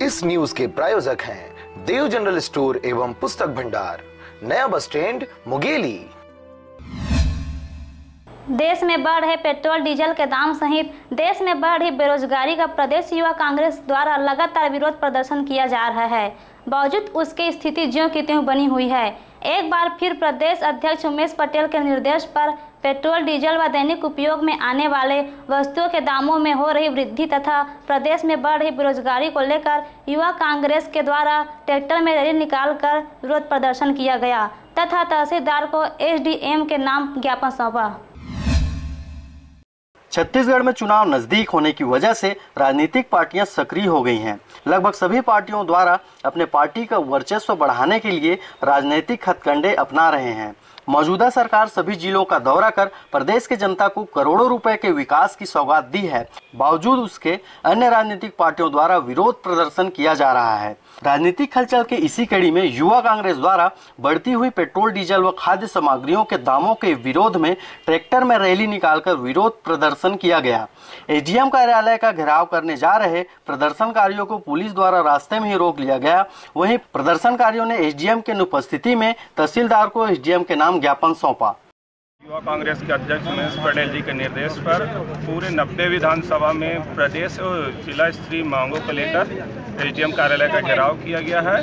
इस न्यूज के प्रायोजक हैं देव जनरल स्टोर एवं पुस्तक भंडार, नया बस स्टैंड, मुंगेली। देश में बढ़ रहे पेट्रोल डीजल के दाम सहित देश में बढ़ रही बेरोजगारी का प्रदेश युवा कांग्रेस द्वारा लगातार विरोध प्रदर्शन किया जा रहा है। बावजूद उसकी स्थिति ज्यों की त्यों बनी हुई है। एक बार फिर प्रदेश अध्यक्ष उमेश पटेल के निर्देश पर पेट्रोल डीजल व दैनिक उपयोग में आने वाले वस्तुओं के दामों में हो रही वृद्धि तथा प्रदेश में बढ़ रही बेरोजगारी को लेकर युवा कांग्रेस के द्वारा ट्रैक्टर में रैली निकालकर विरोध प्रदर्शन किया गया तथा तहसीलदार को एसडीएम के नाम ज्ञापन सौंपा। छत्तीसगढ़ में चुनाव नजदीक होने की वजह से राजनीतिक पार्टियां सक्रिय हो गई हैं। लगभग सभी पार्टियों द्वारा अपने पार्टी का वर्चस्व बढ़ाने के लिए राजनीतिक हथकंडे अपना रहे हैं। मौजूदा सरकार सभी जिलों का दौरा कर प्रदेश के जनता को करोड़ों रुपए के विकास की सौगात दी है। बावजूद उसके अन्य राजनीतिक पार्टियों द्वारा विरोध प्रदर्शन किया जा रहा है। राजनीतिक हलचल के इसी कड़ी में युवा कांग्रेस द्वारा बढ़ती हुई पेट्रोल डीजल व खाद्य सामग्रियों के दामों के विरोध में ट्रैक्टर में रैली निकालकर विरोध प्रदर्शन किया गया। एसडीएम कार्यालय का घेराव करने जा रहे प्रदर्शनकारियों को पुलिस द्वारा रास्ते में ही रोक लिया गया। वहीं प्रदर्शनकारियों ने एसडीएम के अनुपस्थिति में तहसीलदार को एसडीएम के नाम ज्ञापन सौंपा। युवा कांग्रेस के अध्यक्ष उमेश पटेल जी के निर्देश पर पूरे 90 विधानसभा में प्रदेश और जिला स्तरीय मांगों को लेकर एसडीएम कार्यालय का घेराव किया गया है।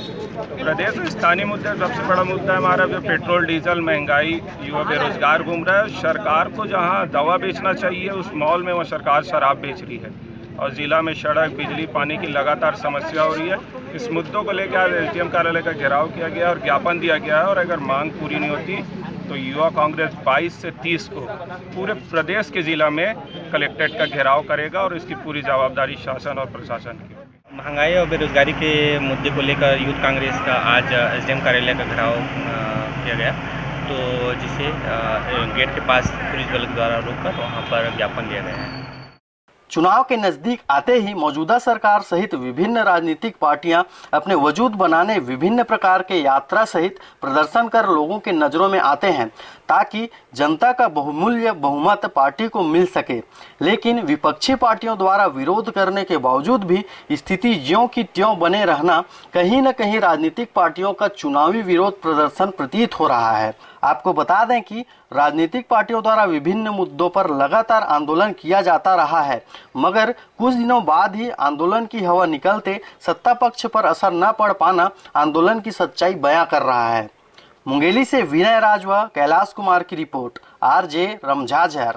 प्रदेश में स्थानीय मुद्दे, सबसे बड़ा मुद्दा है हमारा जो पेट्रोल डीजल, महंगाई, युवा बेरोजगार घूम रहा है। सरकार को जहां दवा बेचना चाहिए उस मॉल में वो सरकार शराब बेच रही है और जिला में सड़क, बिजली, पानी की लगातार समस्या हो रही है। इस मुद्दों को लेकर आज एसडीएम कार्यालय का घेराव किया गया और ज्ञापन दिया गया है और अगर मांग पूरी नहीं होती तो युवा कांग्रेस 22 से 30 को पूरे प्रदेश के जिला में कलेक्ट्रेट का घेराव करेगा और इसकी पूरी जवाबदारी शासन और प्रशासन की। महंगाई और बेरोजगारी के मुद्दे को लेकर यूथ कांग्रेस का आज एसडीएम कार्यालय का घेराव किया गया, तो जिसे गेट के पास पुलिस बल द्वारा रोककर वहां पर ज्ञापन दिया गया है। चुनाव के नजदीक आते ही मौजूदा सरकार सहित विभिन्न राजनीतिक पार्टियां अपने वजूद बनाने विभिन्न प्रकार के यात्रा सहित प्रदर्शन कर लोगों के नजरों में आते हैं ताकि जनता का बहुमूल्य बहुमत पार्टी को मिल सके। लेकिन विपक्षी पार्टियों द्वारा विरोध करने के बावजूद भी स्थिति ज्यों की त्यों बने रहना कहीं न कहीं राजनीतिक पार्टियों का चुनावी विरोध प्रदर्शन प्रतीत हो रहा है। आपको बता दें कि राजनीतिक पार्टियों द्वारा विभिन्न मुद्दों पर लगातार आंदोलन किया जाता रहा है, मगर कुछ दिनों बाद ही आंदोलन की हवा निकलते सत्ता पक्ष पर असर न पड़ पाना आंदोलन की सच्चाई बयां कर रहा है। मुंगेली से विनय राज व कैलाश कुमार की रिपोर्ट, आरजे रमझाझर।